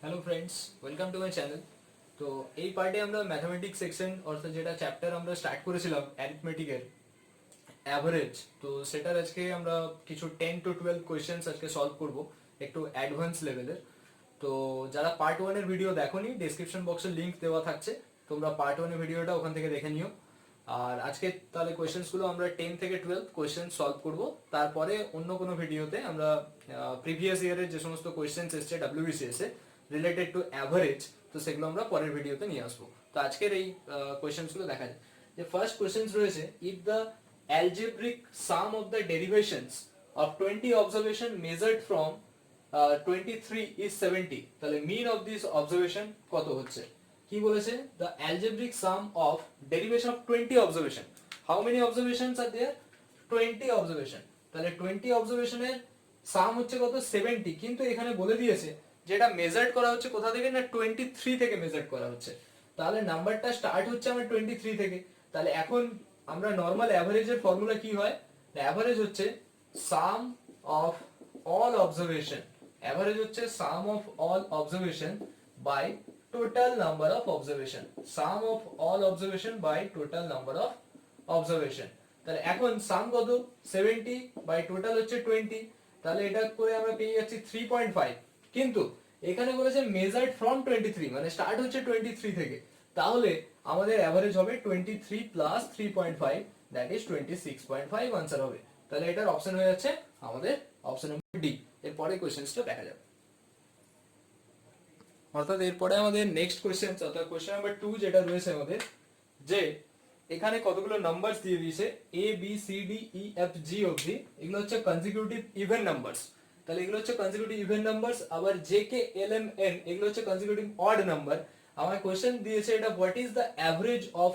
Hello friends, welcome to my channel. তো এই পার্টে আমরা ম্যাথামেটিক্স সেকশন অর্থাৎ যেটা চ্যাপ্টার আমরা স্টার্ট করেছিলাম অ্যারিথমেটিকের অ্যাভারেজ, তো সেটার আজকে আমরা কিছু 10 to 12 কোয়েশ্চেন্স আজকে সলভ করব একটু অ্যাডভান্স লেভেলের। তো যারা পার্ট 1-এর ভিডিও দেখোনি, ডেসক্রিপশন বক্সে লিংক দেওয়া থাকছে, তোমরা পার্ট 1-এর ভিডিওটা ওখান থেকে দেখে নিও। আর আজকে তাহলে কোয়েশ্চেন্সগুলো আমরা 10 থেকে 12 কোয়েশ্চেন সলভ করব। তারপরে অন্য কোনো ভিডিওতে আমরা প্রিভিয়াস ইয়ারের যে সমস্ত কোয়েশ্চেন্স এসছে WBCS A related to average, তো সেগুলো আমরা পরের ভিডিওতে নিয়ে আসবো। তো আজকের এই কোয়েশ্চেন্সগুলো দেখা যায়। যে ফার্স্ট কোয়েশ্চেন্স রয়েছে, if the algebraic sum of the derivations of 20 observation measured from 23 is 70, তাহলে mean of this observation কত হচ্ছে? কি বলেছে? The algebraic sum of derivation of 20 observation. How many observations are there? 20 observation. তাহলে 20 observation এর সাম হচ্ছে কত? 70। কিন্তু এখানে বলে দিয়েছে যেটা মেজার্ড করা হচ্ছে কোথা থেকে না 23 থেকে মেজার্ড করা হচ্ছে। তাহলে নাম্বারটা স্টার্ট হচ্ছে আমার 23 থেকে। তাহলে এখন আমরা নরমাল অ্যাভারেজের ফর্মুলা কি হয়? অ্যাভারেজ হচ্ছে sum of all observation. Average হচ্ছে sum of all observation by total number of observation. Sum of all observation by total number of observation. তাহলে এখন সাম কত? 70 বাই টোটাল হচ্ছে 20। তাহলে এটা করে আমরা পেয়ে যাচ্ছি 3.5। কিন্তু এখানে বলেছে মেজার্ড ফ্রম 23, মানে স্টার্ট হচ্ছে 23 থেকে। তাহলে আমাদের অ্যাভারেজ হবে 23 প্লাস 3.5, দ্যাট ইজ 26.5 আনসার হবে। তাহলে এটার অপশন হয়ে যাচ্ছে আমাদের অপশন নাম্বার ডি। এরপরে কোশ্চেন্সটা দেখা যাবে। অর্থাৎ এরপরে আমাদের নেক্সট কোশ্চেন, অর্থাৎ কোশ্চেন নাম্বার 2 যেটা রয়েছে আমাদের, যে এখানে কতগুলো নাম্বারস দিয়ে দিয়েছে A B C D E F G অবধি, এগুলো হচ্ছে কনজিকিউটিভ ইভেন নাম্বারস। তাহলে এগুলো হচ্ছে কনজিকিউটিভ ইভেন নাম্বারস। আবার J K L M N এগুলো হচ্ছে কনজিকিউটিভ অড নাম্বার। আমার কোশ্চেন দিয়েছে এটা what is the average of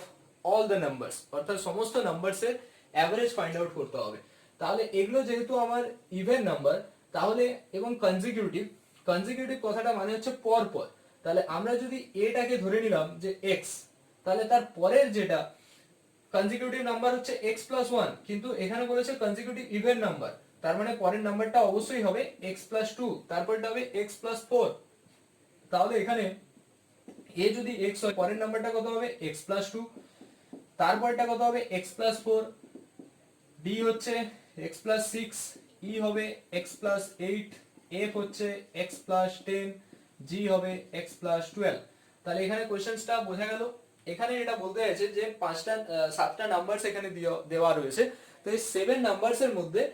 all the numbers, অর্থাৎ সমস্ত নাম্বারসের অ্যাভারেজ ফাইন্ড আউট করতে হবে। তাহলে এগুলো যেহেতু আমার ইভেন নাম্বার, তাহলে এবং কনজিকিউটিভ, কনজিকিউটিভ কথাটা মানে হচ্ছে পর পর। তাহলে আমরা যদি এটাকে ধরে নিলাম যে এক্স, তাহলে তার পরের যেটা কনজিকিউটিভ নাম্বার হচ্ছে x প্লাস 1, কিন্তু এখানে বলেছে কনজিকিউটিভ ইভেন নাম্বার, তার মানে পরের নাম্বারটা অবশ্যই হবে x প্লাস 2, তারপরটা হবে x প্লাস 4। তাহলে এখানে a যদি x হয়, পরের নাম্বারটা কত হবে? x প্লাস 2, তারপরটা কত হবে? x প্লাস 4, d হচ্ছে x প্লাস 6, e হবে x প্লাস 8, f হচ্ছে x প্লাস 10, g হবে x প্লাস 12। তাহলে এখানে কোশ্চেনটা বোঝা গেল। এখানে এটা বলতে চাইছে যে 7টা নাম্বারস এখানে দেওয়া রয়েছে। তো এই 7 নাম্বারস এর মধ্যে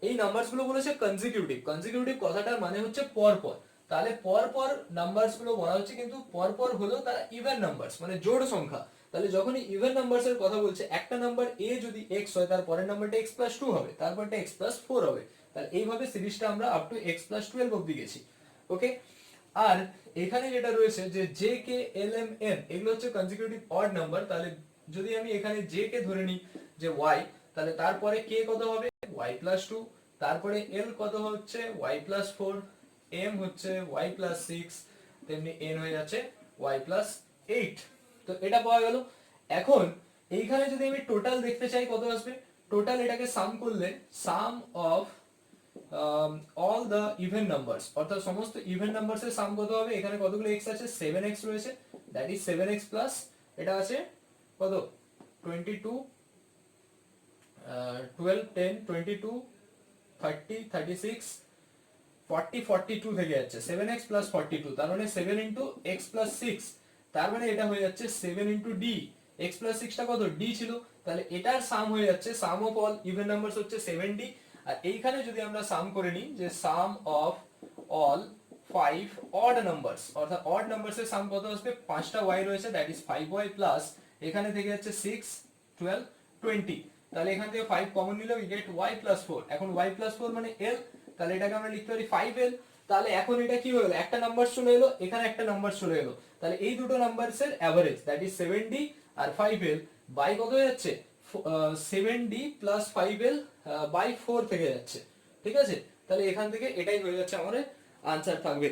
এই নাম্বারস গুলো বলেছে কনজিকিউটিভ। কনজিকিউটিভ কথাটার মানে হচ্ছে পর পর। তাহলে পর পর নাম্বারস গুলো বলা হচ্ছে, কিন্তু পর পর হলো তারা ইভেন নাম্বারস, মানে জোড় সংখ্যা। তাহলে যখনই ইভেন নাম্বারস এর কথা বলছে, একটা নাম্বার a যদি x হয়, তার পরের নাম্বারটা x প্লাস 2 হবে, তারপরটা x প্লাস 4 হবে। তাহলে এইভাবে সিরিজটা আমরা আপ টু x প্লাস 12 অবধি গেছি। ওকে। আর এখানে যেটা রয়েছে যে J K L M N এগুলো হচ্ছে কনজিকিউটিভ অড নাম্বার। তাহলে যদি আমি এখানে জে কে ধরে নিই যে y, তাহলে তারপরে কে কত হবে? y প্লাস 2, তারপরে এল কত হচ্ছে? y প্লাস 4, এম হচ্ছে y প্লাস 6, তেমনি এন হয়ে যাচ্ছে y প্লাস 8। তো এটা পাওয়া গেল। এখন এইখানে যদি আমি টোটাল দেখতে চাই কত আসবে, টোটাল এটাকে সাম করলে sum of all the even numbers, অর্থাৎ সমস্ত ইভেন নাম্বারস এর সাম কত হবে? এখানে কতগুলো x আছে? 7x রয়েছে, দ্যাট ইজ 7x প্লাস এটা আছে কত? 22, 12, 10, 22, 30, 36, 40, 42 থেকে যাচ্ছে 7x প্লাস 42, তার মানে 7 ইন্টু x প্লাস 6, তার মানে এটা হয়ে যাচ্ছে 7 ইন্টু d। x প্লাস 6 টা কত? d ছিল। তাহলে এটার সাম হয়ে যাচ্ছে, সাম অফ অল ইভেন নাম্বারস হচ্ছে 70। আর এইখানে যদি আমরা সাম করে নিই যে সাম অফ অল 5 অড নাম্বারস, অর্থাৎ অড নাম্বারস এর সাম কত আসবে? 5টা y রয়েছে, দ্যাট ইজ 5y প্লাস এখানে থেকে যাচ্ছে 6, 12, 20। তাহলে এখান থেকে 5 কমন নিলে উই গেট y প্লাস 4। এখন y প্লাস 4 মানে l, তাহলে এটাকে আমরা লিখতে পারি 5l। তাহলে এখন এটা কি হলো? একটা নাম্বার চলে এলো, এখানে একটা নাম্বার চলে এলো। তাহলে এই দুটো নাম্বারসের এভারেজ, দ্যাট ইজ 7d আর 5l বাই কত হয়ে যাচ্ছে? 7d প্লাস 5l বাই 4 থেকে যাচ্ছে। ঠিক আছে? তাহলে এখান থেকে এটাই হয়ে যাচ্ছে আমাদের আনসার থাকবে।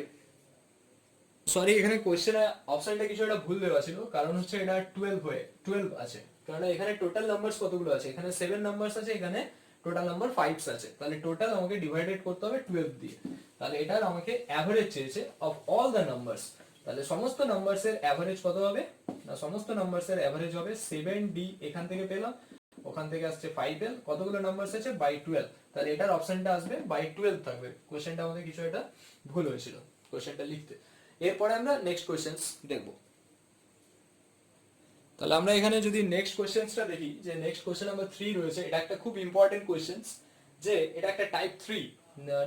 সরি, এখানে কোশ্চেনে অপশনটা কিছু একটা ভুল দেওয়া ছিল, কারণ হচ্ছে এটা 12 আছে, কারণ এখানে টোটাল নাম্বারস কতগুলো আছে? এখানে 7 নাম্বারস আছে, এখানে টোটাল নাম্বার 5 আছে, তাহলে টোটাল আমাকে ডিভাইডেড করতে হবে 12 দিয়ে। তাহলে এটার আমাকে অ্যাভারেজ চেয়েছে অফ অল দ্য নাম্বারস। তাহলে সমস্ত নাম্বারস এর অ্যাভারেজ কত হবে না, সমস্ত নাম্বারস এর অ্যাভারেজ হবে 7d, এখান থেকে পেলাম, ওখান থেকে আসছে 5l, কতগুলো নাম্বারস আছে বাই 12, তাহলে এটার অপশনটা আসবে বাই 12 থাকবে। কোশ্চেনটা আমাদের কিছু এটা ভুল হয়েছিল কোশ্চেনটা লিখতে। এরপরে আমরা নেক্সট কোশ্চেন্স দেখব। তাহলে আমরা এখানে যদি নেক্সট কোশ্চেন্সটা দেখি, যে নেক্সট কোশ্চেন নাম্বার 3 রয়েছে, এটা একটা খুব ইম্পর্টেন্ট কোশ্চেন্স, যে এটা একটা type 3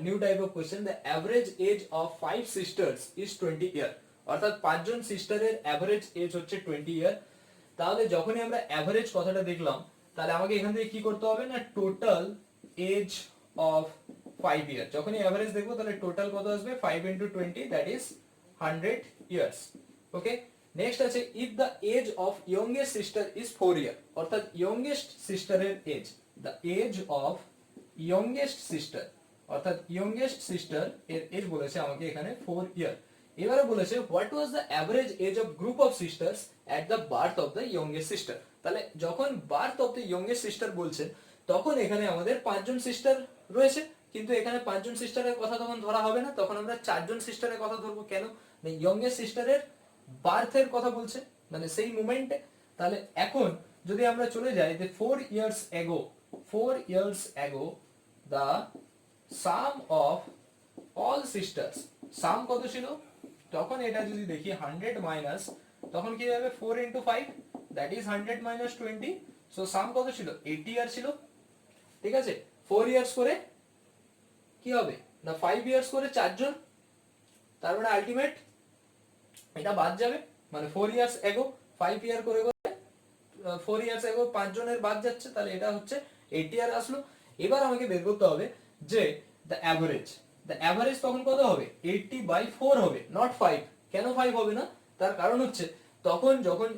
new type of question. The average age of 5 sisters is 20 year, অর্থাৎ 5 জন সিস্টারের অ্যাভারেজ এজ হচ্ছে 20 ইয়ার। তাহলে যখনই আমরা অ্যাভারেজ কথাটা দেখলাম, তাহলে আমাকে এখান থেকে কি করতে হবে না, টোটাল এজ অফ 5 ইয়ার, যখনই অ্যাভারেজ দেখবো তাহলে টোটাল কত আসবে 5 into 20, that is 100 years. Okay, next আছে if the age of youngest sister is 4 year, অর্থাৎ ইয়ংগেস্ট সিস্টারের age, the age of youngest sister, অর্থাৎ ইয়ংগেস্ট সিস্টার এর এজ বলেছে আমাকে এখানে 4 ইয়ার। এবারে বলেছে what was the average age of group of sisters at the birth of the youngest sister. তাহলে যখন birth of the youngest sister বলছেন, তখন এখানে আমাদের 5 জন সিস্টার রয়েছে, কিন্তু এখানে 5 জন সিস্টারের কথা তখন ধরা হবে না, তখন আমরা 4 জন সিস্টারের কথা ধরবো। কেন না, ইয়ংগেস্ট সিস্টারের বার্থের কথা বলছে, মানে সেই মোমেন্টে। তাহলে এখন যদি আমরা চলে যাই যে 4 years ago the sum of all sisters, সাম কত ছিল তখন, এটা যদি দেখি 100 মাইনাস, তখন কি হবে 4 into 5, that is 100 minus 20, so সাম কত ছিল 80 ইয়ার ছিল। ঠিক আছে, 4 ইয়ার্স করে কি হবে না 5 ইয়ার্স করে 4 জন, তার মানে আলটিমেট এটা বাদ যাবে, মানে 4 ইয়ার্স এগো 5 ইয়ার করে 4 ইয়ার্স এগো 5 জনের বাদ যাচ্ছে, তাহলে এটা হচ্ছে 80 ইয়ার আসলো। এবার আমাকে বের করতে হবে যে দ্য অ্যাভারেজ তখন কত হবে 80/4 হবে, নট 5। কেন 5 হবে না, তার কারণ হচ্ছে তখন যখন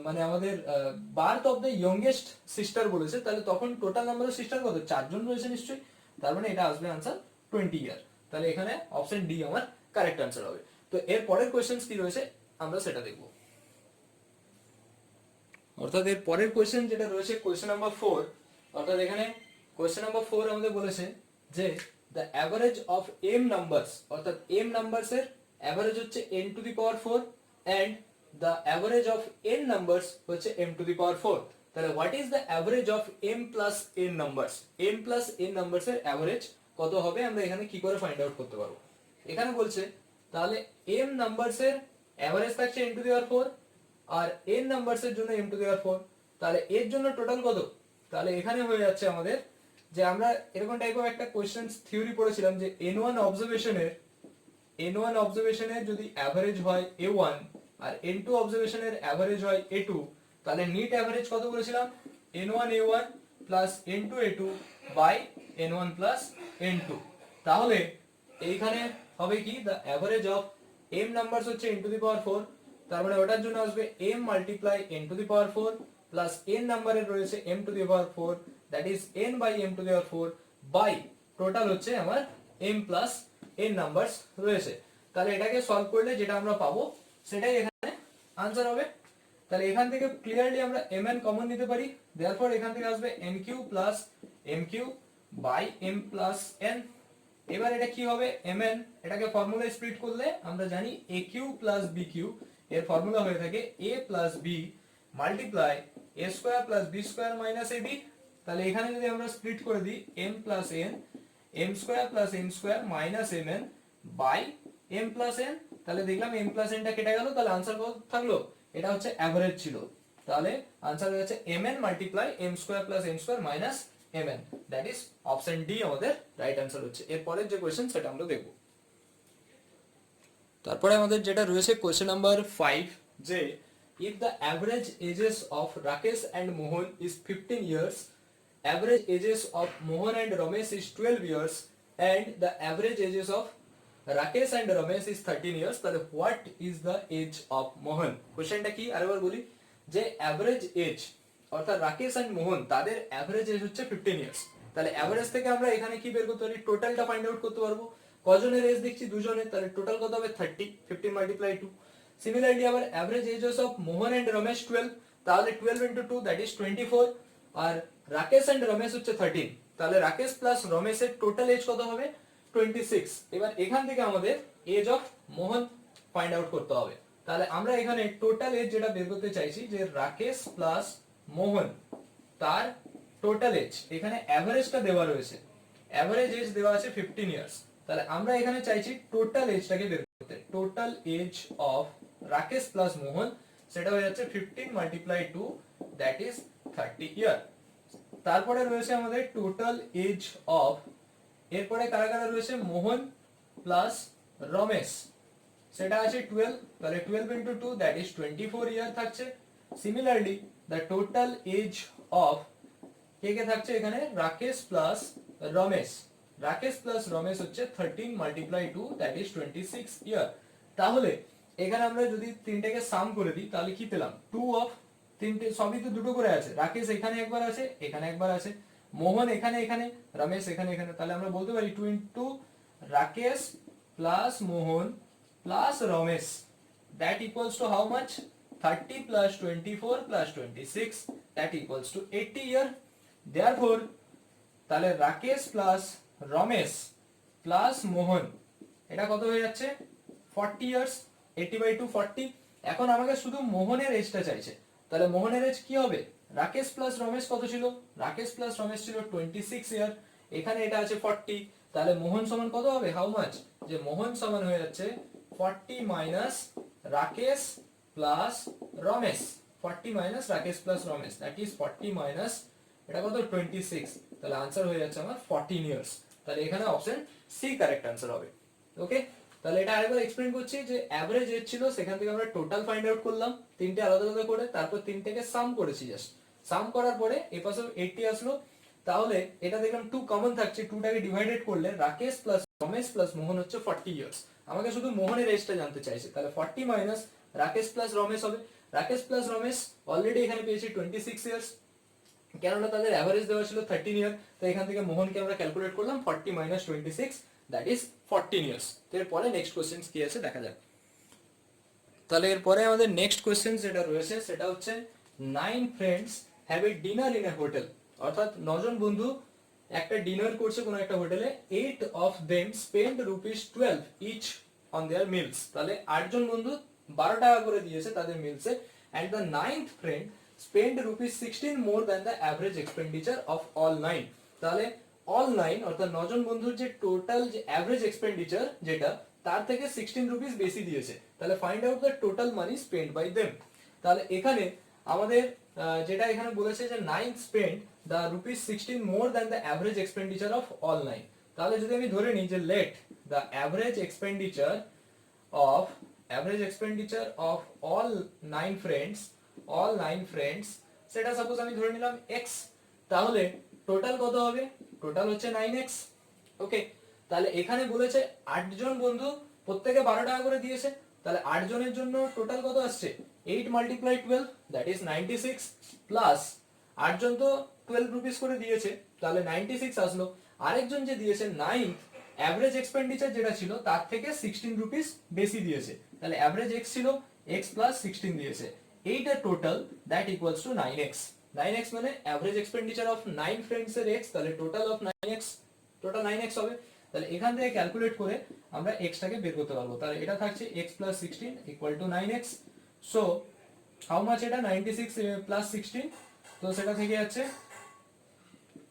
মানে আমাদের birth of the youngest sister বলেছে, তাহলে তখন টোটাল নাম্বার অফ সিস্টার কত 4 জন রয়েছে নিশ্চয়ই, তার মানে এটা আসবে आंसर 20 ইয়ার। তাহলে এখানে অপশন ডি আমার কারেক্ট आंसर হবে। তো এর পরের কোশ্চেন কি রয়েছে আমরা সেটা দেখব। অর্থাৎ এর পরের কোশ্চেন যেটা রয়েছে কোশ্চেন নাম্বার 4, অর্থাৎ এখানে কোশ্চেন নাম্বার 4 আমাদের বলেছে যে the average of m numbers, অর্থাৎ m নাম্বারস এর অ্যাভারেজ হচ্ছে n to the power 4 and the average of n numbers হচ্ছে m টু দি পাওয়ার 4। তাহলে what is the average of m plus n numbers, m plus n numbers এর average কত হবে আমরা এখানে কি করে ফাইন্ড আউট করতে পারবো। এখানে বলছে তাহলে m নাম্বারস এর অ্যাভারেজ থাকছে n টু দি পাওয়ার 4 আর n নাম্বারস এর জন্য m টু দি পাওয়ার 4, তাহলে এর জন্য টোটাল কত, তাহলে এখানে হয়ে যাচ্ছে আমাদের যে আমরা এরকম টাইপের একটা কোশ্চেন থিওরি পড়েছিলাম যে n1 অবজারভেশনের যদি অ্যাভারেজ হয় a1 আর n2 অবজারভেশনের অ্যাভারেজ হয় a2, তাহলে নিট অ্যাভারেজ কত বলেছিলাম n1 a1 plus n2 a2 by n1 plus n2। তাহলে এইখানে হবে কি the average of m numbers হচ্ছে n টু দি পাওয়ার 4, তার মানে ওটার জন্য আসবে m multiply n to the power 4 plus n নাম্বারের রয়েছে m to the power 4, that is n by m to the power 4 by total হচ্ছে আমার m প্লাস n নাম্বারস রয়েছে। তাহলে এটাকে সলভ করলে যেটা আমরা পাবো সেটাই এখানে आंसर হবে। তাহলে এখান থেকে ক্লিয়ারলি আমরা mn কমন নিতে পারি, देयरफॉर এখান থেকে আসবে nq plus mq by m plus n। এবার এটা কি হবে mn, এটাকে ফর্মুলায় স্প্লিট করলে আমরা জানি aq প্লাস bq এর ফর্মুলা হয়ে থাকে a plus b multiply a square plus b square minus ab। তাহলে এখানে যদি আমরা স্প্লিট করে দিই m plus n, m square plus n square minus mn by m plus n, তাহলে দেখলাম m প্লাস n টা কেটে গেল, তাহলে आंसर কত থাকলো, এটা হচ্ছে অ্যাভারেজ ছিল, তাহলে आंसर হয়ে যাচ্ছে mn multiply m square plus n square minus mn, that is option D আমাদের রাইট आंसर হচ্ছে। এর পরের যে কোশ্চেন সেটা আমরা দেখব। তারপরে আমাদের যেটা রয়েছে কোশ্চেন নাম্বার 5, যে if the average ages of Rakesh and Mohan is 15 years, average ages of Mohan and Ramesh is 12 years and the average ages of Rakesh and Ramesh is 13 years, তাহলে what is the age of Mohan? কোশ্চেনটা কি আরেকবার বলি, যে average age অর্থাৎ Rakesh and মোহন তাদের average age হচ্ছে 15 years, তাহলে অ্যাভারেজ থেকে আমরা এখানে কি বের করতে পারি, টোটালটা ফাইন্ড আউট করতে পারবো। কজনের এজ দেখছি দুজনের, তাহলে টোটাল কত হবে 30, 15 মাল্টিপ্লাই 2। সিমিলারলি আবার average ages of Mohan and Ramesh 12, তাহলে 12 into 2 দ্যাট ইজ 24 আর রাকেশ এন্ড রমেশ হচ্ছে 13, তাহলে রাকেশ প্লাস রমেশের টোটাল এজ কত হবে 26। এবার এখান থেকে আমাদের age of Mohan find out করতে হবে। তাহলে আমরা এখানে টোটাল এজ যেটা বের করতে চাইছি যে রাকেশ প্লাস মোহন তার টোটাল এজ, এখানে অ্যাভারেজটা দেওয়া রয়েছে, অ্যাভারেজ এজ দেওয়া আছে 15 ইয়ার্স। তাহলে আমরা এখানে চাইছি টোটাল এজটাকে বের করতে। Total age of Rakesh plus Mohan সেটা হয়ে যাচ্ছে 15 মাল্টিপ্লাই 2 দ্যাট ইজ 30 ইয়ার। তারপরে রয়েছে আমাদের টোটাল এজ অফ, এরপরে কারা কারা রয়েছে মোহন প্লাস রমেশ সেটা আছে 12, তাহলে 12 ইনটু 2 দ্যাট ইজ 24 ইয়ার থাকছে। Similarly the total age of কে কে থাকছে এখানে রাকেশ প্লাস রমেশ, রাকেশ প্লাস রমেশ হচ্ছে 13 মাল্টিপ্লাই 2 দ্যাট ইজ 26 ইয়ার। তাহলে এখানে আমরা যদি তিনটাকে সাম করে দিই তাহলে কি পেলাম 2 অফ, তিনটে সবই তো দুটো করে আছে, রাকেশ এখানে একবার আছে এখানে একবার আছে, মোহন এখানে এখানে, রমেশ এখানে এখানে, তাহলে আমরা বলতে পারি 2 into Rakesh plus Mohan plus Ramesh that equals to how much 30 plus 24 plus 26 that equals to 80 year. Therefore তাহলে রাকেশ প্লাস রমেশ প্লাস মোহন এটা কত হয়ে যাচ্ছে 40 ইয়ার্স, 80 বাই 2 40। এখন আমাকে শুধু মোহনের এজটা চাইছে, তাহলে মোহনের এজ কি হবে, রাকেশ প্লাস রমেশ কত ছিল, রাকেশ প্লাস রমেশ ছিল 26 ইয়ার, এখানে এটা আছে 40, তাহলে মোহন সমান কত হবে হাউ মাচ, যে মোহন সমান হয়ে যাচ্ছে 40 minus Rakesh plus Ramesh, 40 minus Rakesh plus Ramesh that is 40 minus এটা কত 26, তাহলে आंसर হয়ে যাচ্ছে আমার 14 ইয়ার্স। তাহলে এখানে অপশন সি কারেক্ট आंसर হবে। ওকে, তাহলে এটা আরেকবার এক্সপ্লেইন করছি যে এভারেজ এজ ছিল সেখান থেকে আমরা টোটাল ফাইন্ড আউট করলাম তিনটে আলাদা আলাদা করে, তারপর তিনটেকে সাম করেছি, জাস্ট সাম করার পরে এই পাশে 80 আসলো। তাহলে এটা দেখলাম 2 কমন থাকছে, 2টাকে ডিভাইডেড করলে রাকেশ প্লাস রমেশ প্লাস মোহন হচ্ছে 40 ইয়ার্স। আমাকে শুধু মোহনের এজটা জানতে চাইছে, তাহলে 40 মাইনাস রাকেশ প্লাস রমেশ হবে, রাকেশ প্লাস রমেশ অলরেডি এখানে পেয়েছি 26 ইয়ার্স, কেননা তাদের এভারেজ দেওয়া ছিল 13 ইয়ার, তো এখান থেকে মোহনকে আমরা ক্যালকুলেট করলাম 40 মাইনাস 26 দ্যাট ইজ 14 ইয়ার্স। তো এরপরে নেক্সট কোশ্চেন কি আছে দেখা যাক। তাহলে এরপরে আমাদের নেক্সট কোশ্চেন যেটা রয়েছে সেটা হচ্ছে 9 friends have a dinner in a hotel, অর্থাৎ 9 জন বন্ধু একটা ডিনার করছে কোনো একটা হোটেলে, 8 of them spend ₹12 each on their meals. তাহলে 8 জন বন্ধু 12 টাকা করে দিয়েছে তাদের মিলসে, and the 9th friend spend ₹16 more than the average expenditure of all 9। তাহলে all 9 অর্থাৎ 9 জন বন্ধুর যে টোটাল যে অ্যাভারেজ এক্সপেন্ডিচার যেটা তার থেকে 16 রুপিস বেশি দিয়েছে, তাহলে find out the total money spend by them. তাহলে এখানে আমাদের যেটা এখানে বলেছে যে 9 spend the ₹16 more than the average expenditure of all 9, তাহলে যদি আমি ধরে নিই যে let the average expenditure of all 9 friends, সেটা সাপোজ আমি ধরে নিলাম x, তাহলে টোটাল কত হবে, টোটাল হচ্ছে 9x। ওকে, তাহলে এখানে বলেছে 8 জন বন্ধু প্রত্যেকে 12 টাকা করে দিয়েছে, তাহলে 8 জনের জন্য টোটাল কত আসছে 8 মাল্টিপ্লাই 12 দ্যাট ইজ 96 প্লাস 8 জন তো 12 রুপিস করে দিয়েছে তাহলে 96 আসলো, আরেকজন যে দিয়েছে 9 অ্যাভারেজ এক্সপেন্ডিচার যেটা ছিল তার থেকে 16 রুপিস বেশি দিয়েছে, তাহলে অ্যাভারেজ x ছিল x প্লাস 16 দিয়েছে, এইটা total that equals to 9x। 9x মানে অ্যাভারেজ এক্সপেন্ডিচার অফ 9 ফ্রেন্ডস এর x, তাহলে total of 9x, total 9x হবে। তাহলে এখান থেকে ক্যালকুলেট করে আমরা x টাকে বের করতে পারবো, তাহলে এটা থাকছে x plus 16 equal to 9x। So how much এটা 96 প্লাস 16, তো সেটা থেকে যাচ্ছে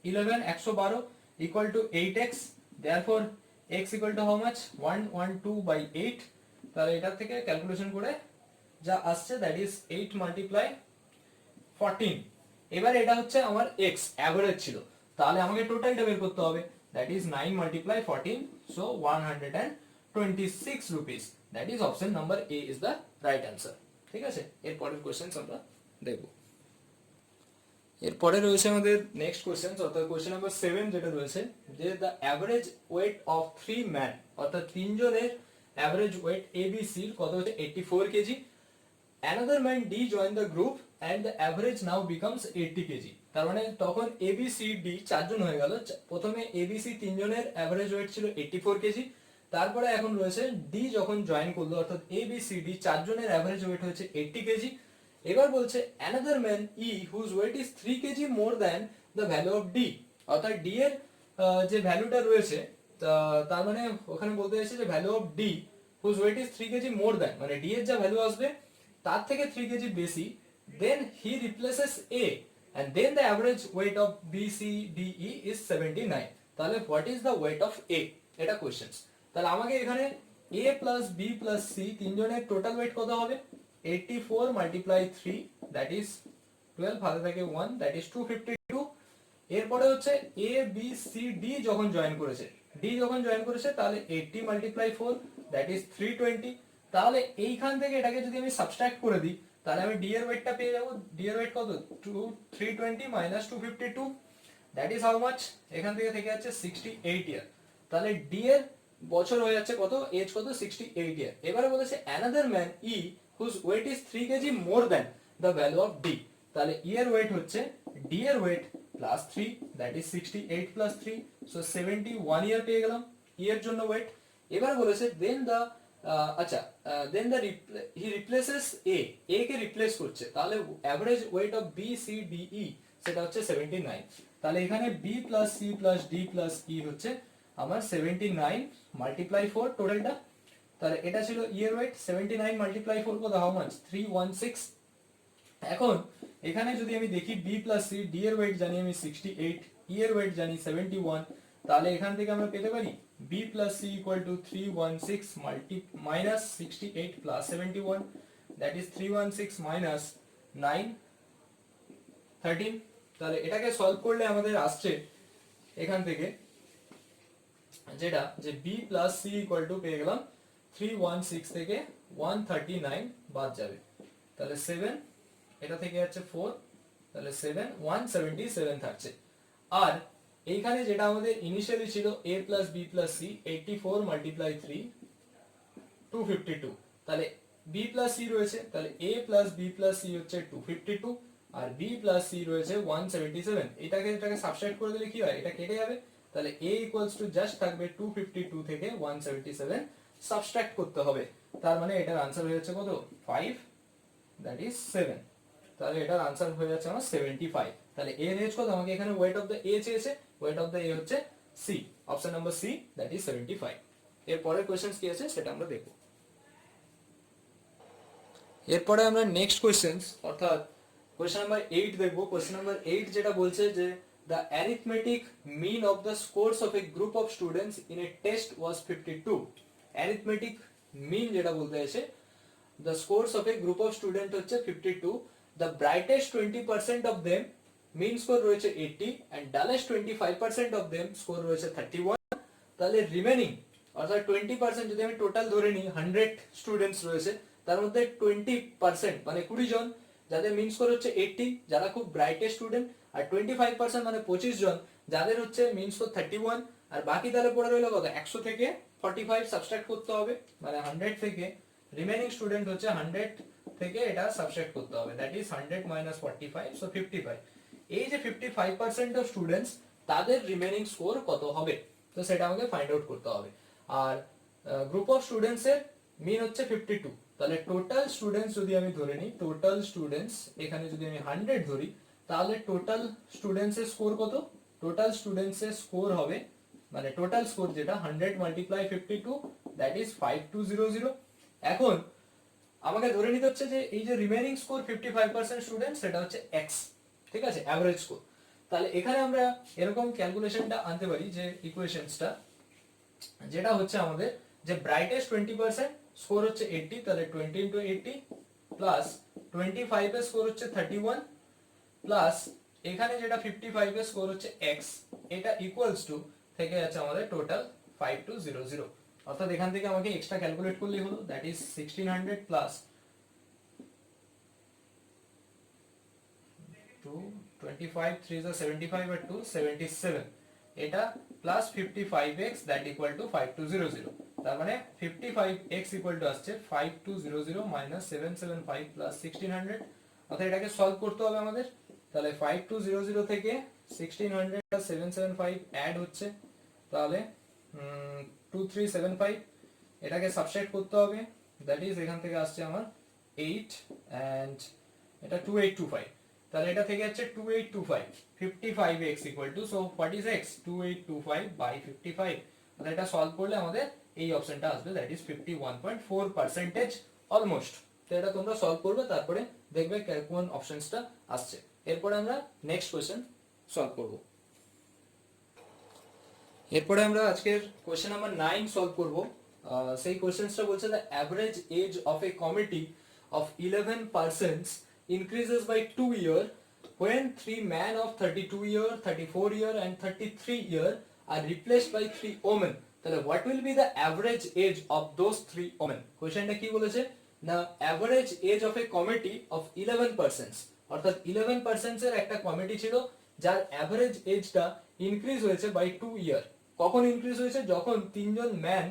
11 112 equal to 8x, therefore x equal to how much 112 by 8, তাহলে এটা থেকে ক্যালকুলেশন করে যা আসছে দ্যাট ইজ 8 মাল্টিপ্লাই 14। এবার এটা হচ্ছে আমার x অ্যাভারেজ ছিল, তাহলে আমাকে টোটালটা বের করতে হবে that is 9 multiply 14, so 126 rupees, that is option number A is the right answer. ঠিক আছে, এর পরের কোশ্চেনস আমরা দেখব। এরপরে রয়েছে আমাদের নেক্সট কোশ্চেন, অর্থাৎ কোশ্চেন নাম্বার 7 যেটা রয়েছে যে the average weight of 3 man, অর্থাৎ 3 জনের অ্যাভারেজ ওয়েট ABC কত হচ্ছে 84 KG, another man D joined the group and the average now becomes 80 kg। তার মানে তখন ABCD 4 জন হয়ে গেল, প্রথমে ABC 3 জনের অ্যাভারেজ ওয়েট ছিল 84 কেজি, তারপরে এখন রয়েছে D যখন জয়েন করলো অর্থাৎ ABCD 4 জনের অ্যাভারেজ ওয়েট হচ্ছে 80 কেজি। এবার বলছে another man E whose weight is 3 kg more than the value of D, অর্থাৎ ডি এর যে ভ্যালুটা রয়েছে তার মানে ওখানে বলতে চাইছে যে value of D whose weight is 3 KG more than, মানে ডি এর যা ভ্যালু আসবে তার থেকে 3 কেজি বেশি, then he replaces A and then the average weight of B, C, D, E is 79. তাহলে what is the weight of A? এটা questions. তাহলে আমাকে এখানে A plus B plus C তিনজনের টোটাল ওয়েট কত হবে? 84 মাল্টিপ্লাই 3 দ্যাট ইজ 12, হাতে থাকে 1 দ্যাট ইজ 252। এরপরে হচ্ছে A B C D যখন জয়েন করেছে, D যখন জয়েন করেছে তাহলে 80 মাল্টিপ্লাই 4 দ্যাট ইজ 320। তাহলে এইখান থেকে এটাকে যদি আমি সাবট্রাক্ট করে দিই তাহলে আমি ডি এর ওয়েটটা পেয়ে যাব। ডি এর ওয়েট কত? 320 minus 252 that is how much? এখান থেকে যাচ্ছে 68 ইয়ার। তাহলে ডি এর বছর হয়ে যাচ্ছে কত, এজ কত, 68 ইয়ার। এবারে বলেছে another man E whose weight is 3 KG more than the value of D. তাহলে ই এর ওয়েট হচ্ছে ডি এর weight plus 3 that is 68 plus 3, so 71 year পেয়ে গেলাম ই এর জন্য ওয়েট। এবার বলেছে দেন দ্য আচ্ছা then the he replaces A, A কে রিপ্লেস করছে, তাহলে average weight of B C D E সেটা হচ্ছে 79। তাহলে এখানে B plus C plus D plus E হচ্ছে আমার 79 মাল্টিপ্লাই 4 টোটালটা। তাহলে এটা ছিল ই এর ওয়েট, 79 মাল্টিপ্লাই 4 কত, হাউ মাচ, 316। এখন এখানে যদি আমি দেখি বি প্লাস সি, ডি এর ওয়েট জানি আমি 68, ই এর ওয়েট জানি 71, তাহলে এখান থেকে আমরা পেতে পারি b plus c equal to 316 minus 68 plus 71, that is 316 minus 9 13। তাহলে এটাকে সলভ করলে আমাদের আসছে এখান থেকে যেটা যে b plus c equal to পেয়ে গেলাম 316 থেকে 139 বাদ যাবে, তাহলে 7, এটা থেকে যাচ্ছে 4, তাহলে 7 177 থাকছে। আর এইখানে যেটা আমাদের ইনিশিয়ালি ছিল a plus b plus c 84 multiply 3 252, তাহলে b plus c রয়েছে, তাহলে a plus b plus c হচ্ছে 252 আর b plus c রয়েছে 177। এটাকে সাবট্রাক্ট করে দিলে কি হয়, এটা কেটে যাবে, তাহলে a equals to জাস্ট থাকবে 252 থেকে 177 সাবট্রাক্ট করতে হবে। তার মানে এটার आंसर হয়ে যাচ্ছে কত, 5 দ্যাট ইজ 7। তাহলে এটার आंसर হয়ে যাচ্ছে আমার 75। তাহলে a এর এজ কত, আমাকে এখানে ওয়েট অফ দ্য a চেয়েছে, ওয়েট অফ দ্য a হচ্ছে c, option number c that is 75। এর পরের কোশ্চেনস কি আছে সেটা আমরা দেখব। এরপরে আমরা নেক্সট কোশ্চেনস অর্থাৎ কোশ্চেন নাম্বার 8 দেখব। কোশ্চেন নাম্বার 8 যেটা বলছে যে the arithmetic mean of the scores of a group of students in a test was 52। arithmetic mean যেটা বলতে আছে, the scores of a group of student হচ্ছে 52, the brightest 20% of them mean score রয়েছে 80 and dullest 25% of them score রয়েছে 31। তাহলে remaining অর্থাৎ 20% যদি আমি টোটাল ধরে নিই 100 স্টুডেন্টস রয়েছে, তার মধ্যে 20% মানে 20 জন যাদের মিন স্কোর হচ্ছে 80, যারা খুব ব্রাইটেস্ট স্টুডেন্ট, আর 25% মানে 25 জন যাদের হচ্ছে মিন স্কোর 31, আর বাকি তাহলে পড়ে রইল কত, 100 থেকে 45 সাবট্রাক্ট করতে হবে, মানে 100 থেকে রিমেনিং স্টুডেন্ট হচ্ছে 100 থেকে এটা সাবট্রাক্ট করতে হবে, দ্যাট ইজ 100 মাইনাস 45, সো 55। এই যে 55% অফ স্টুডেন্টস তাদের রিমেনিং স্কোর কত হবে, তো সেটা আমাকে ফাইন্ড আউট করতে হবে। আর গ্রুপ অফ স্টুডেন্টস এর মিন হচ্ছে 52, তাহলে টোটাল স্টুডেন্টস যদি আমি ধরে নিই, টোটাল স্টুডেন্টস এখানে যদি আমি 100 ধরি, তাহলে টোটাল স্টুডেন্টস এর স্কোর কত, টোটাল স্টুডেন্টস এর স্কোর হবে মানে টোটাল স্কোর যেটা 100 মাল্টিপ্লাই 52 দ্যাট ইজ 5200। এখন আমাকে ধরে নিতে হচ্ছে যে এই যে রিমেনিং স্কোর 55% স্টুডেন্ট সেটা হচ্ছে x, ঠিক আছে, অ্যাভারেজ স্কোর। তাহলে এখানে আমরা এরকম ক্যালকুলেশনটা আনতে পারি যে ইকুয়েশনসটা যেটা হচ্ছে আমাদের যে ব্রাইটেস্ট 20% স্কোর হচ্ছে 80, তাহলে 20 ইনটু 80 প্লাস 25 এর স্কোর হচ্ছে 31 প্লাস এখানে যেটা 55 এর স্কোর হচ্ছে x, এটা ইকুয়ালস টু থেকে যাচ্ছে আমাদের টোটাল 5200। অর্থাৎ এখান থেকে আমাকে এক্সট্রা ক্যালকুলেট করলেই হলো, দ্যাট ইজ 1600 প্লাস 2 25 3 is 75 আর 2 77, এটা plus 55x that equal to 5200। তার মানে 55x ইকুয়াল টু আসছে 5200 মাইনাস 775 প্লাস 1600। অর্থাৎ এটাকে সলভ করতে হবে আমাদের। তাহলে 5200 থেকে 1600 আর 775 অ্যাড হচ্ছে, তাহলে 2375, এটাকে সাবট্রাক্ট করতে হবে, দ্যাট ইজ এখান থেকে আসছে আমার 8 এন্ড এটা 2825। তাহলে এটা থেকে যাচ্ছে 2825 55x equal to, so what is x 2825 by 55, তাহলে এটা সলভ করলে আমাদের এই অপশনটা আসবে, দ্যাট ইজ 51.4% অলমোস্ট। তো এটা তোমরা সলভ করবে, তারপরে দেখবে কোন অপশনসটা আসছে। এরপরে আমরা নেক্সট কোশ্চেন সলভ করব। এরপরে আমরা আজকের কোশ্চেন নাম্বার 9 সলভ করব। সেই কোশ্চেনটা বলছে the average age of a committee of 11 persons increases by 2 years when 3 men of 32 year, 34 year and 33 year are replaced by 3 women. তাহলে what will be the average age of those 3 women? কোশ্চেনটা কি বলেছে, the average age of a committee of 11 persons, অর্থাৎ 11 persons এর একটা committee ছিল যার average এজটা increase হয়েছে বাই 2 ইয়ার। কখন ইনক্রিজ হয়েছে, যখন তিনজন ম্যান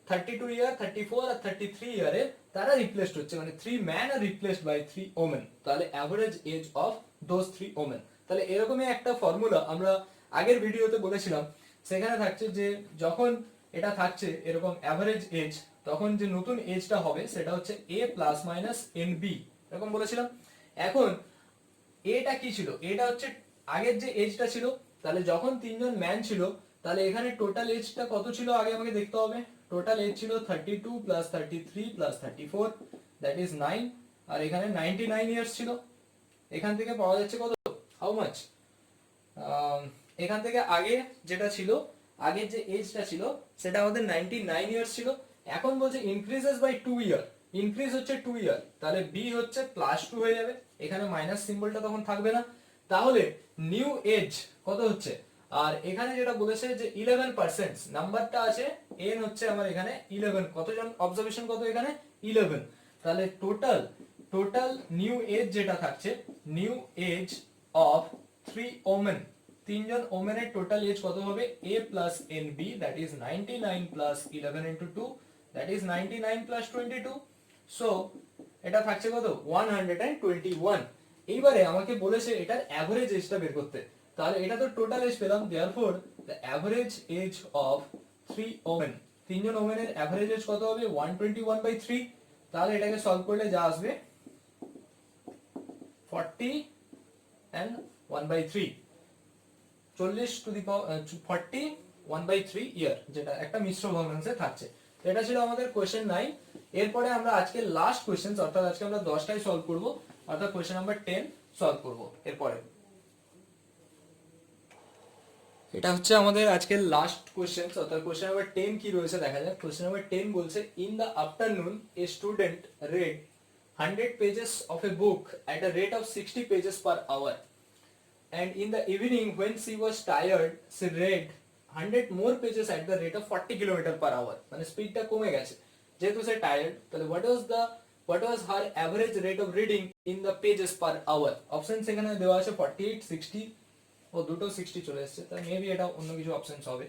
32 ইয়ার, 34 আর 33 ইয়ারে তারা রিপ্লেসড হচ্ছে, মানে 3 ম্যান আর রিপ্লেসড বাই 3 ওমেন। তাহলে average age of those 3 women. তাহলে এরকমই একটা ফর্মুলা আমরা আগের ভিডিওতে বলেছিলাম, সেখানে থাকছে যে যখন এটা থাকছে এরকম অ্যাভারেজ এজ, তখন যে নতুন এজটা হবে সেটা হচ্ছে a plus minus n b, এরকম বলেছিলাম। এখন এটা কি ছিল, এটা হচ্ছে আগের যে এজটা ছিল, তাহলে যখন তিনজন ম্যান ছিল তাহলে এখানে টোটাল এজটা কত ছিল আগে আমাকে দেখতে হবে। টোটাল এজ ছিল 32 প্লাস 33 প্লাস 34, দ্যাট ইজ 9, আর এখানে 99 ইয়ার্স ছিল। এখান থেকে পাওয়া যাচ্ছে কত, হাউ মাচ, এখান থেকে আগে যেটা ছিল, আগের যে এজটা ছিল সেটা আমাদের 99 ইয়ার্স ছিল। এখন বলছে ইনক্রিজেস বাই 2 ইয়ার, ইনক্রিজ হচ্ছে 2 ইয়ার, তাহলে বি হচ্ছে +2 হয়ে যাবে, এখানে মাইনাস সিম্বলটা তখন থাকবে না। তাহলে নিউ এজ কত হচ্ছে, আর এখানে যেটা বলেছে যে 11% নাম্বারটা আছে, n হচ্ছে আমার এখানে 11, কতজন অবজারভেশন কত এখানে 11, তাহলে টোটাল নিউ এজ যেটা থাকছে, নিউ এজ অফ 3 ওমেন, তিনজন ওমেনের টোটাল এজ কত হবে, a plus n b, that is 99 plus 11 into 2, that is 99 plus 22, so এটা থাকছে কত 121। এইবারে আমাকে বলেছে এটার অ্যাভারেজ এজটা বের করতে, তাহলে এটা তো টোটাল এজ পেলাম, therefore the average age of 3 women, তিনজন ওমেনের অ্যাভারেজ এজ কত হবে 121/3, তাহলে এটাকে সলভ করলে যা আসবে 40 and 1/3, 40 টু দি পাওয়ার 40 1/3 ইয়ার, যেটা একটা মিশ্র ভগ্নাংশে থাকছে। তো এটা ছিল আমাদের কোশ্চেন 9। এরপরে আমরা আজকে লাস্ট কোশ্চেন, অর্থাৎ আজকে আমরা 10টাই সলভ করব, অর্থাৎ কোশ্চেন নাম্বার 10 সলভ করব। এরপরে এটা হচ্ছে আমাদের আজকের লাস্ট কোশ্চেন, অর্থাৎ কোশ্চেন নাম্বার 10 কি রয়েছে দেখা যাক। কোশ্চেন নাম্বার 10 বলছে in the afternoon a student read 100 pages of a book at a rate of 60 pages per hour, and in the evening when she was tired she read 100 more pages at the rate of 40 km per hour, মানে স্পিডটা কমে গেছে যেহেতু সে tired. তাহলে what was her average rate of reading in the pages per hour? Option সেখানে দেওয়া আছে 48, 60, ও দুটো 60 চলে এসেছে, তাই মেবি এটা অন্য কিছু অপশনস হবে।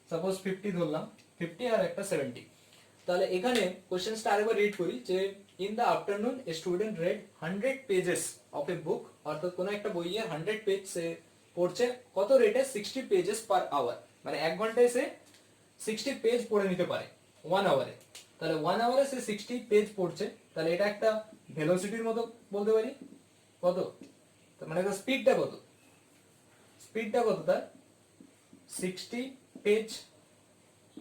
সাপোজ 50 ধরলাম, 50 আর একটা 70। তাহলে এখানে কোশ্চেনটা আরেকবার রিড করি যে in the afternoon a student read 100 pages of a book, অর্থাৎ কোন একটা বইয়ের 100 পেজ সে পড়ছে, কত রেটে 60 পেজেস পার আওয়ার, মানে 1 ঘন্টায় সে 60 পেজ পড়ে নিতে পারে 1 আওয়ারে। তাহলে 1 আওয়ারে সে 60 পেজ পড়ছে, তাহলে এটা একটা ভেলোসিটির মতো বলতে পারি। কত, মানে তার স্পিডটা কত, তার 60 পেজ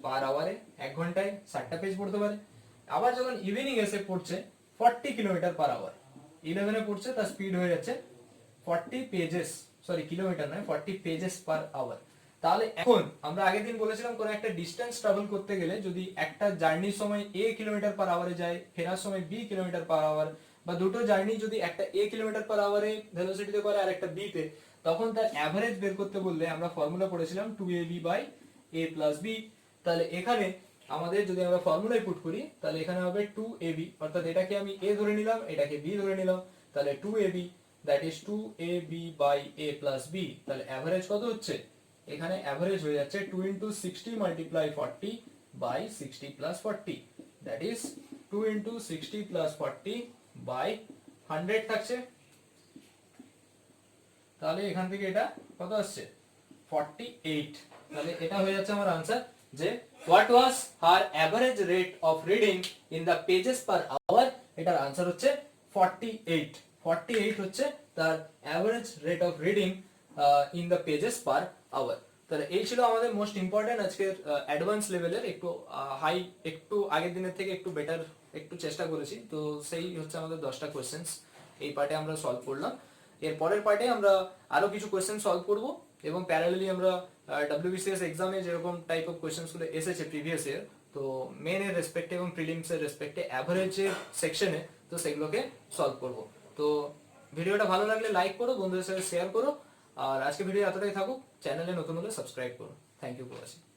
পার আওয়ারে, 1 ঘন্টায় 60টা পেজ পড়তে পারে। আবার যখন ইভিনিং এসে পড়ছে 40 কিলোমিটার পার আওয়ার, 11 এ পড়ছে, তার স্পিড হয়ে যাচ্ছে 40 পেজেস, সরি কিলোমিটার নয়, 40 পেজেস পার আওয়ার। তাহলে এখন আমরা আগের দিন বলেছিলাম কোন একটা ডিসটেন্স ট্রাভেল করতে গেলে যদি একটা জার্নির সময় a কিলোমিটার পার আওয়ারে যায়, ফেরার সময় b কিলোমিটার পার আওয়ার, বা দুটো জার্নি যদি একটা a কিলোমিটার পার আওয়ারে ভেলোসিটিতে করে আর একটা b তে, তখন তার অ্যাভারেজ বের করতে বললে আমরা ফর্মুলা পড়েছিলাম 2ab by a plus b। তাহলে এখানে আমাদের যদি আমরা ফর্মুলায় পুট করি তাহলে এখানে হবে 2ab, অর্থাৎ এটাকে আমি a ধরে নিলাম, এটাকে b ধরে নিলাম, তাহলে 2ab that is 2ab by a plus b। তাহলে অ্যাভারেজ কত হচ্ছে, এখানে অ্যাভারেজ হয়ে যাচ্ছে 2 into 60 multiply 40 by 60 plus 40, that is 2 into 60 plus 40 by 100 থাকছে। তাহলে এখান থেকে এটা কত আসছে 48। তাহলে এটা হয়ে যাচ্ছে আমার आंसर যে what was her average rate of reading in the pages per hour, এটার आंसर হচ্ছে 48। 48 হচ্ছে তার average rate of reading in the pages per hour. তাহলে এই ছিল আমাদের মোস্ট ইম্পর্টেন্ট আজকের অ্যাডভান্স লেভেলের, একটু হাই, একটু আগের দিনের থেকে একটু বেটার একটু চেষ্টা করেছি। তো সেই হচ্ছে আমাদের 10টা কোয়েশ্চেন্স এই পার্টে আমরা সলভ করলাম। এর পরের পার্টে আমরা আরো কিছু কোয়েশ্চেন সলভ করব এবং প্যারালালি আমরা WBCS এক্সামে যেরকম টাইপ অফ কোয়েশ্চেন্স গুলো এসেছে প্রিভিয়াস ইয়ার, তো মেন এর রেসপেক্টে এবং প্রিলিমস এর রেসপেক্টে অ্যাভারেজের সেকশনে, তো সেগুলোকে সলভ করব। তো ভিডিওটা ভালো লাগলে লাইক করো, বন্ধুদের সাথে শেয়ার করো, আর আজকে ভিডিও এতটাই থাকুক। চ্যানেলে নতুন হলে সাবস্ক্রাইব করো। Thank you for watching.